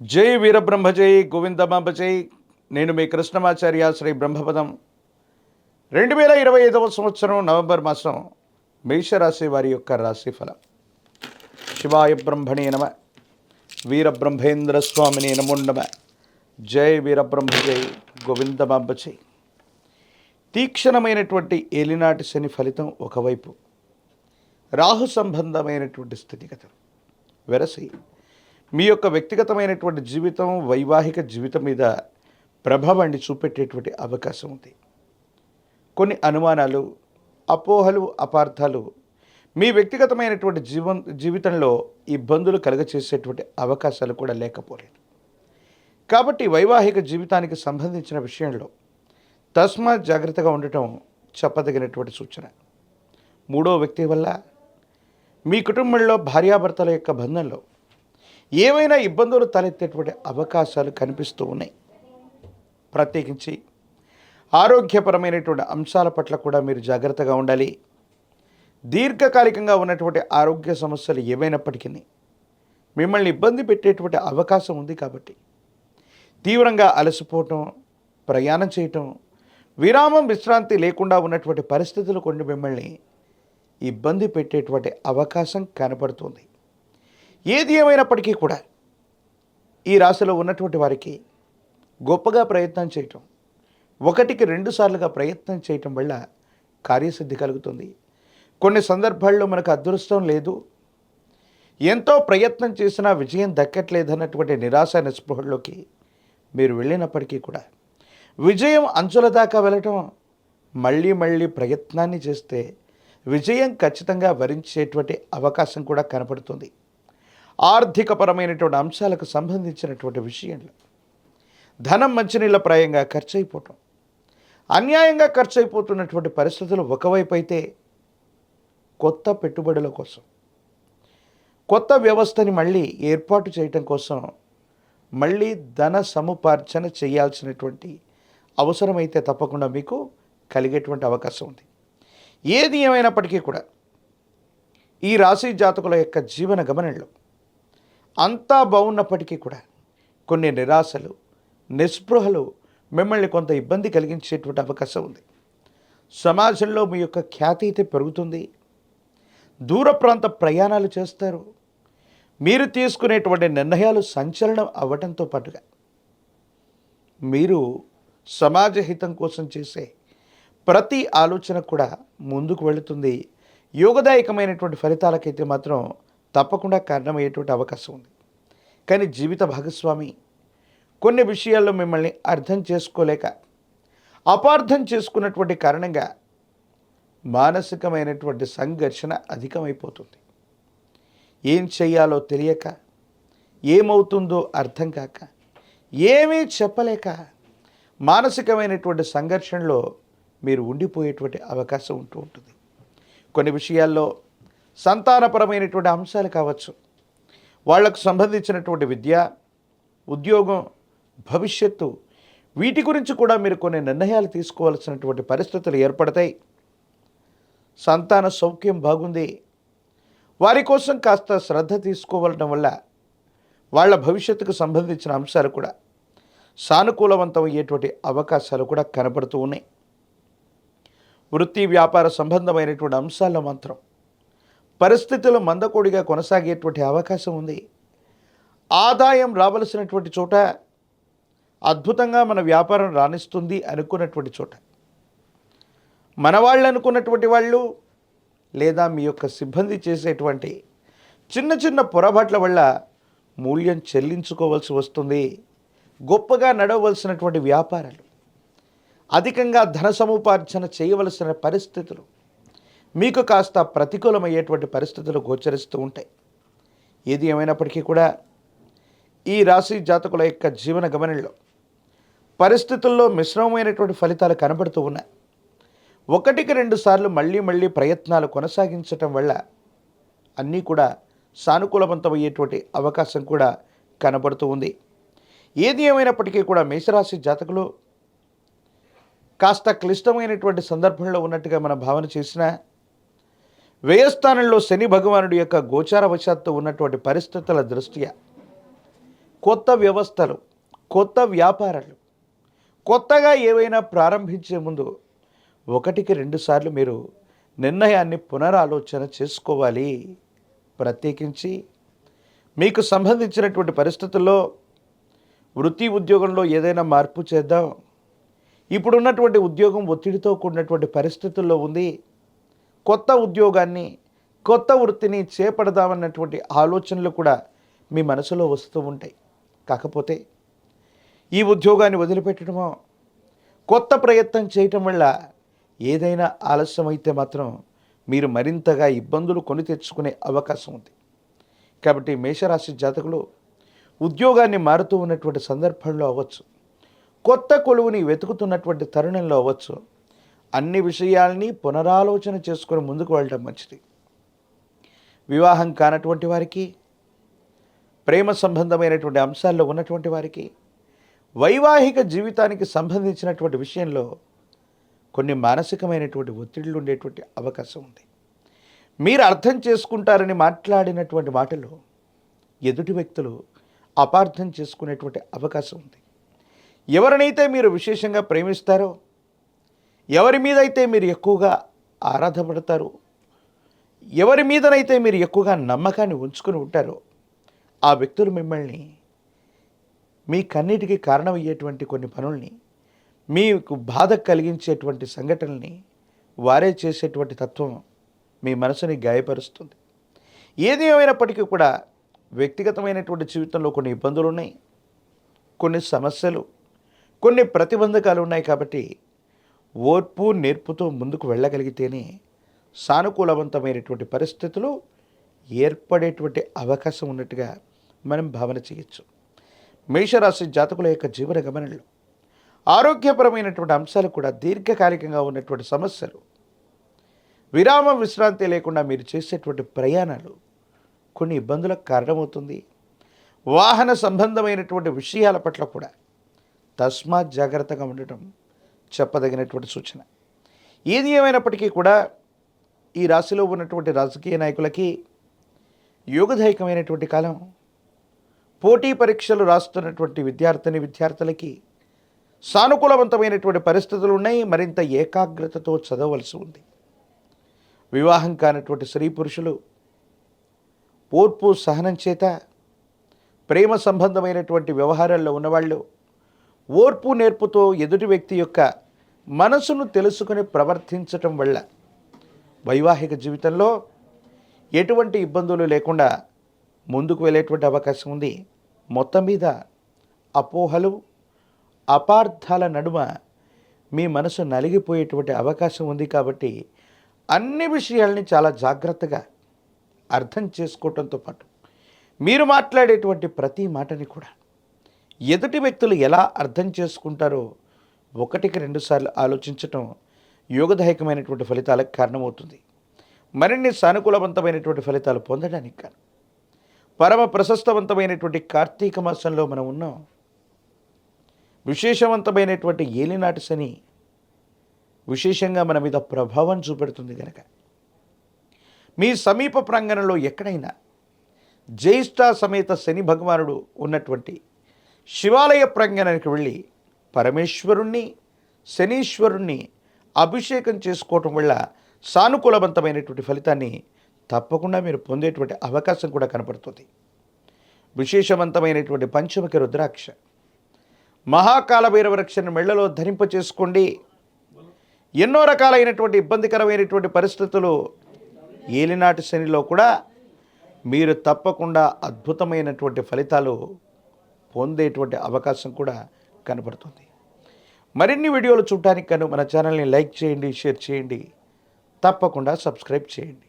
జై వీరబ్రహ్మ జై గోవిందమాంబ జై. నేను మీ కృష్ణమాచార్య శ్రీ బ్రహ్మపదం. 2025 సంవత్సరం నవంబర్ మాసం మేషరాశి వారి యొక్క రాశిఫలం. శివాయ బ్రహ్మణే నమ. వీరబ్రహ్మేంద్ర స్వామిని నమో నమ. జై వీరబ్రహ్మ జై గోవిందమాంబ జై. తీక్షణమైనటువంటి ఏలినాటి శని ఫలితం ఒకవైపు, రాహు సంబంధమైనటువంటి స్థితిగతులు వెరసి మీ యొక్క వ్యక్తిగతమైనటువంటి జీవితం, వైవాహిక జీవితం మీద ప్రభావాన్ని చూపెట్టేటువంటి అవకాశం ఉంది. కొన్ని అనుమానాలు, అపోహలు, అపార్థాలు మీ వ్యక్తిగతమైనటువంటి జీవితంలో ఇబ్బందులు కలుగచేసేటువంటి అవకాశాలు కూడా లేకపోలేదు. కాబట్టి వైవాహిక జీవితానికి సంబంధించిన విషయంలో తస్మాత్ జాగ్రత్తగా ఉండటం చెప్పదగినటువంటి సూచన. మూడో వ్యక్తి వల్ల మీ కుటుంబంలో భార్యాభర్తల యొక్క బంధంలో ఏవైనా ఇబ్బందులు తలెత్తేటువంటి అవకాశాలు కనిపిస్తూ ఉన్నాయి. ప్రత్యేకించి ఆరోగ్యపరమైనటువంటి అంశాల పట్ల కూడా మీరు జాగ్రత్తగా ఉండాలి. దీర్ఘకాలికంగా ఉన్నటువంటి ఆరోగ్య సమస్యలు ఏవైనప్పటికీ మిమ్మల్ని ఇబ్బంది పెట్టేటువంటి అవకాశం ఉంది. కాబట్టి తీవ్రంగా అలసిపోవటం, ప్రయాణం చేయటం, విరామం, విశ్రాంతి లేకుండా ఉన్నటువంటి పరిస్థితులు కొన్ని మిమ్మల్ని ఇబ్బంది పెట్టేటువంటి అవకాశం కనపడుతుంది. ఏది ఏమైనప్పటికీ కూడా ఈ రాశిలో ఉన్నటువంటి వారికి గొప్పగా ప్రయత్నం చేయటం, 1కి 2 సార్లుగా ప్రయత్నం చేయటం వల్ల కార్యసిద్ధి కలుగుతుంది. కొన్ని సందర్భాల్లో మనకు అదృష్టం లేదు, ఎంతో ప్రయత్నం చేసినా విజయం దక్కట్లేదన్నటువంటి నిరాశ నిస్పృహల్లోకి మీరు వెళ్ళినప్పటికీ కూడా విజయం అంచుల దాకా వెళ్ళటం, మళ్ళీ మళ్ళీ ప్రయత్నాన్ని చేస్తే విజయం ఖచ్చితంగా వరించేటువంటి అవకాశం కూడా కనపడుతుంది. ఆర్థికపరమైనటువంటి అంశాలకు సంబంధించినటువంటి విషయంలో ధనం మంచినీళ్ళ ప్రాయంగా ఖర్చు అయిపోవటం, అన్యాయంగా ఖర్చు అయిపోతున్నటువంటి పరిస్థితులు ఒకవైపు అయితే, కొత్త పెట్టుబడుల కోసం, కొత్త వ్యవస్థని మళ్ళీ ఏర్పాటు చేయటం కోసం మళ్ళీ ధన సముపార్జన చేయాల్సినటువంటి అవసరమైతే తప్పకుండా మీకు కలిగేటువంటి అవకాశం ఉంది. ఏది ఏమైనప్పటికీ కూడా ఈ రాశి జాతకుల యొక్క జీవన గమనంలో అంతా బాగున్నప్పటికీ కూడా కొన్ని నిరాశలు, నిస్పృహలు మిమ్మల్ని కొంత ఇబ్బంది కలిగించేటువంటి అవకాశం ఉంది. సమాజంలో మీ యొక్క ఖ్యాతి అయితే పెరుగుతుంది. దూర ప్రాంత ప్రయాణాలు చేస్తారు. మీరు తీసుకునేటువంటి నిర్ణయాలు సంచలనం అవ్వడంతో పాటుగా మీరు సమాజ హితం కోసం చేసే ప్రతి ఆలోచన కూడా ముందుకు వెళుతుంది. యోగదాయకమైనటువంటి ఫలితాలకైతే మాత్రం తప్పకుండా కారణమయ్యేటువంటి అవకాశం ఉంది. కానీ జీవిత భాగస్వామి కొన్ని విషయాల్లో మిమ్మల్ని అర్థం చేసుకోలేక, అపార్థం చేసుకున్నటువంటి కారణంగా మానసికమైనటువంటి సంఘర్షణ అధికమైపోతుంది. ఏం చేయాలో తెలియక, ఏమవుతుందో అర్థం కాక, ఏమీ చెప్పలేక మానసికమైనటువంటి సంఘర్షణలో మీరు ఉండిపోయేటువంటి అవకాశం ఉంటుంది. కొన్ని విషయాల్లో సంతానపరమైనటువంటి అంశాలు కావచ్చు, వాళ్లకు సంబంధించినటువంటి విద్య, ఉద్యోగం, భవిష్యత్తు, వీటి గురించి కూడా మీరు కొన్ని నిర్ణయాలు తీసుకోవాల్సినటువంటి పరిస్థితులు ఏర్పడతాయి. సంతాన సౌఖ్యం బాగుంది, వారి కోసం కాస్త శ్రద్ధ తీసుకోవడం వల్ల వాళ్ళ భవిష్యత్తుకు సంబంధించిన అంశాలు కూడా సానుకూలవంతమయ్యేటువంటి అవకాశాలు కూడా కనపడుతూ ఉన్నాయి. వృత్తి వ్యాపార సంబంధమైనటువంటి అంశాల్లో మాత్రం పరిస్థితులు మందకోడిగా కొనసాగేటువంటి అవకాశం ఉంది. ఆదాయం రావలసినటువంటి చోట, అద్భుతంగా మన వ్యాపారం రాణిస్తుంది అనుకున్నటువంటి చోట, మన వాళ్ళు అనుకున్నటువంటి వాళ్ళు లేదా మీ యొక్క సిబ్బంది చేసేటువంటి చిన్న చిన్న పొరపాట్ల వల్ల మూల్యం చెల్లించుకోవాల్సి వస్తుంది. గొప్పగా నడవలసినటువంటి వ్యాపారాలు, అధికంగా ధన సముపార్జన చేయవలసిన పరిస్థితులు మీకు కాస్త ప్రతికూలమయ్యేటువంటి పరిస్థితులు గోచరిస్తూ ఉంటాయి. ఏది ఏమైనప్పటికీ కూడా ఈ రాశి జాతకుల యొక్క జీవన గమనంలో పరిస్థితుల్లో మిశ్రమమైనటువంటి ఫలితాలు కనబడుతూ ఉన్నాయి. 1కి 2 సార్లు మళ్ళీ మళ్ళీ ప్రయత్నాలు కొనసాగించటం వల్ల అన్నీ కూడా సానుకూలవంతమయ్యేటువంటి అవకాశం కూడా కనబడుతూ ఉంది. ఏది ఏమైనప్పటికీ కూడా మేషరాశి జాతకులు కాస్త క్లిష్టమైనటువంటి సందర్భంలో ఉన్నట్టుగా మనం భావన చేసినా, వ్యయస్థానంలో శని భగవానుడి యొక్క గోచారవశాత్తు ఉన్నటువంటి పరిస్థితుల దృష్ట్యా కొత్త వ్యవస్థలు, కొత్త వ్యాపారాలు, కొత్తగా ఏవైనా ప్రారంభించే ముందు ఒకటికి రెండుసార్లు మీరు నిర్ణయాన్ని పునరాలోచన చేసుకోవాలి. ప్రత్యేకించి మీకు సంబంధించినటువంటి పరిస్థితుల్లో వృత్తి ఉద్యోగంలో ఏదైనా మార్పు చేద్దాం, ఇప్పుడున్నటువంటి ఉద్యోగం ఒత్తిడితో కూడినటువంటి పరిస్థితుల్లో ఉంది, కొత్త ఉద్యోగాన్ని కొత్త వృత్తిని చేపడదామన్నటువంటి ఆలోచనలు కూడా మీ మనసులో వస్తూ ఉంటాయి. కాకపోతే ఈ ఉద్యోగాన్ని వదిలిపెట్టడమో కొత్త ప్రయత్నం చేయటం వల్ల ఏదైనా ఆలస్యమైతే మాత్రం మీరు మరింతగా ఇబ్బందులు కొని తెచ్చుకునే అవకాశం ఉంది. కాబట్టి మేషరాశి జాతకులు ఉద్యోగాన్ని మారుతూ ఉన్నటువంటి సందర్భంలో అవ్వచ్చు, కొత్త కొలువుని వెతుకుతున్నటువంటి తరుణంలో అవ్వచ్చు, అన్ని విషయాల్ని పునరాలోచన చేసుకొని ముందుకు వెళ్ళడం మంచిది. వివాహం కానటువంటి వారికి, ప్రేమ సంబంధమైనటువంటి అంశాల్లో ఉన్నటువంటి వారికి, వైవాహిక జీవితానికి సంబంధించినటువంటి విషయంలో కొన్ని మానసికమైనటువంటి ఒత్తిడులు ఉండేటువంటి అవకాశం ఉంది. మీరు అర్థం చేసుకుంటారని మాట్లాడినటువంటి మాటలు ఎదుటి వ్యక్తులు అపార్థం చేసుకునేటువంటి అవకాశం ఉంది. ఎవరినైతే మీరు విశేషంగా ప్రేమిస్తారో, ఎవరి మీదైతే మీరు ఎక్కువగా ఆరాధపడతారో, ఎవరి మీదనైతే మీరు ఎక్కువగా నమ్మకాన్ని ఉంచుకొని ఉంటారో, ఆ వ్యక్తులు మిమ్మల్ని మీ కన్నిటికి కారణమయ్యేటువంటి కొన్ని పనుల్ని, మీకు బాధ కలిగించేటువంటి సంఘటనల్ని వారే చేసేటువంటి తత్వం మీ మనసుని గాయపరుస్తుంది. ఏది ఏమైనప్పటికీ కూడా వ్యక్తిగతమైనటువంటి జీవితంలో కొన్ని ఇబ్బందులు ఉన్నాయి, కొన్ని సమస్యలు, కొన్ని ప్రతిబంధకాలు ఉన్నాయి. కాబట్టి ఓర్పు నేర్పుతో ముందుకు వెళ్ళగలిగితేనే సానుకూలవంతమైనటువంటి పరిస్థితులు ఏర్పడేటువంటి అవకాశం ఉన్నట్టుగా మనం భావన చేయొచ్చు. మేషరాశి జాతకుల యొక్క జీవన గమనంలో ఆరోగ్యపరమైనటువంటి అంశాలు కూడా దీర్ఘకాలికంగా ఉన్నటువంటి సమస్యలు, విరామ విశ్రాంతి లేకుండా మీరు చేసేటువంటి ప్రయాణాలు కొన్ని ఇబ్బందులకు కారణమవుతుంది. వాహన సంబంధమైనటువంటి విషయాల పట్ల కూడా తస్మాత్ జాగ్రత్తగా ఉండటం చెప్పదగినటువంటి సూచన. ఏది ఏమైనప్పటికీ కూడా ఈ రాశిలో ఉన్నటువంటి రాజకీయ నాయకులకి యోగదాయకమైనటువంటి కాలం. పోటీ పరీక్షలు రాస్తున్నటువంటి విద్యార్థులకి సానుకూలవంతమైనటువంటి పరిస్థితులు ఉన్నాయి. మరింత ఏకాగ్రతతో చదవవలసి ఉంది. వివాహం కానటువంటి స్త్రీ పురుషులు ఓర్పు సహనం చేత, ప్రేమ సంబంధమైనటువంటి వ్యవహారాల్లో ఉన్నవాళ్ళు ఓర్పు నేర్పుతో ఎదుటి వ్యక్తి యొక్క మనసును తెలుసుకొని ప్రవర్తించటం వల్ల వైవాహిక జీవితంలో ఎటువంటి ఇబ్బందులు లేకుండా ముందుకు వెళ్ళేటువంటి అవకాశం ఉంది. మొత్తం మీద అపోహలు, అపార్థాల నడుమ మీ మనసు నలిగిపోయేటువంటి అవకాశం ఉంది. కాబట్టి అన్ని విషయాల్ని చాలా జాగ్రత్తగా అర్థం చేసుకోవటంతో పాటు మీరు మాట్లాడేటువంటి ప్రతి మాటని కూడా ఎదుటి వ్యక్తులు ఎలా అర్థం చేసుకుంటారో ఒకటికి రెండుసార్లు ఆలోచించటం యోగదాయకమైనటువంటి ఫలితాలకు కారణమవుతుంది. మరిన్ని సానుకూలవంతమైనటువంటి ఫలితాలు పొందడానికి కాను పరమ ప్రశస్తవంతమైనటువంటి కార్తీక మాసంలో మనం ఉన్నాం. విశేషవంతమైనటువంటి ఏలినాటి శని విశేషంగా మన మీద ప్రభావం చూపెడుతుంది కనుక మీ సమీప ప్రాంగణంలో ఎక్కడైనా జ్యేష్ఠ సమేత శని భగవానుడు ఉన్నటువంటి శివాలయ ప్రాంగణానికి వెళ్ళి పరమేశ్వరుణ్ణి, శనీశ్వరుణ్ణి అభిషేకం చేసుకోవటం వల్ల సానుకూలవంతమైనటువంటి ఫలితాన్ని తప్పకుండా మీరు పొందేటువంటి అవకాశం కూడా కనపడుతుంది. విశేషవంతమైనటువంటి పంచముఖి రుద్రాక్ష మహాకాల భైరవ రక్షణ మెళ్లలో ధరింప చేసుకోండి. ఎన్నో రకాలైనటువంటి ఇబ్బందికరమైనటువంటి పరిస్థితులు ఏలినాటి శనిలో కూడా మీరు తప్పకుండా అద్భుతమైనటువంటి ఫలితాలు పొందేటువంటి అవకాశం కూడా కనపడుతుంది. మరిన్ని వీడియోలు చూడటానికి మన ఛానల్ని లైక్ చేయండి, షేర్ చేయండి, తప్పకుండా సబ్స్క్రైబ్ చేయండి.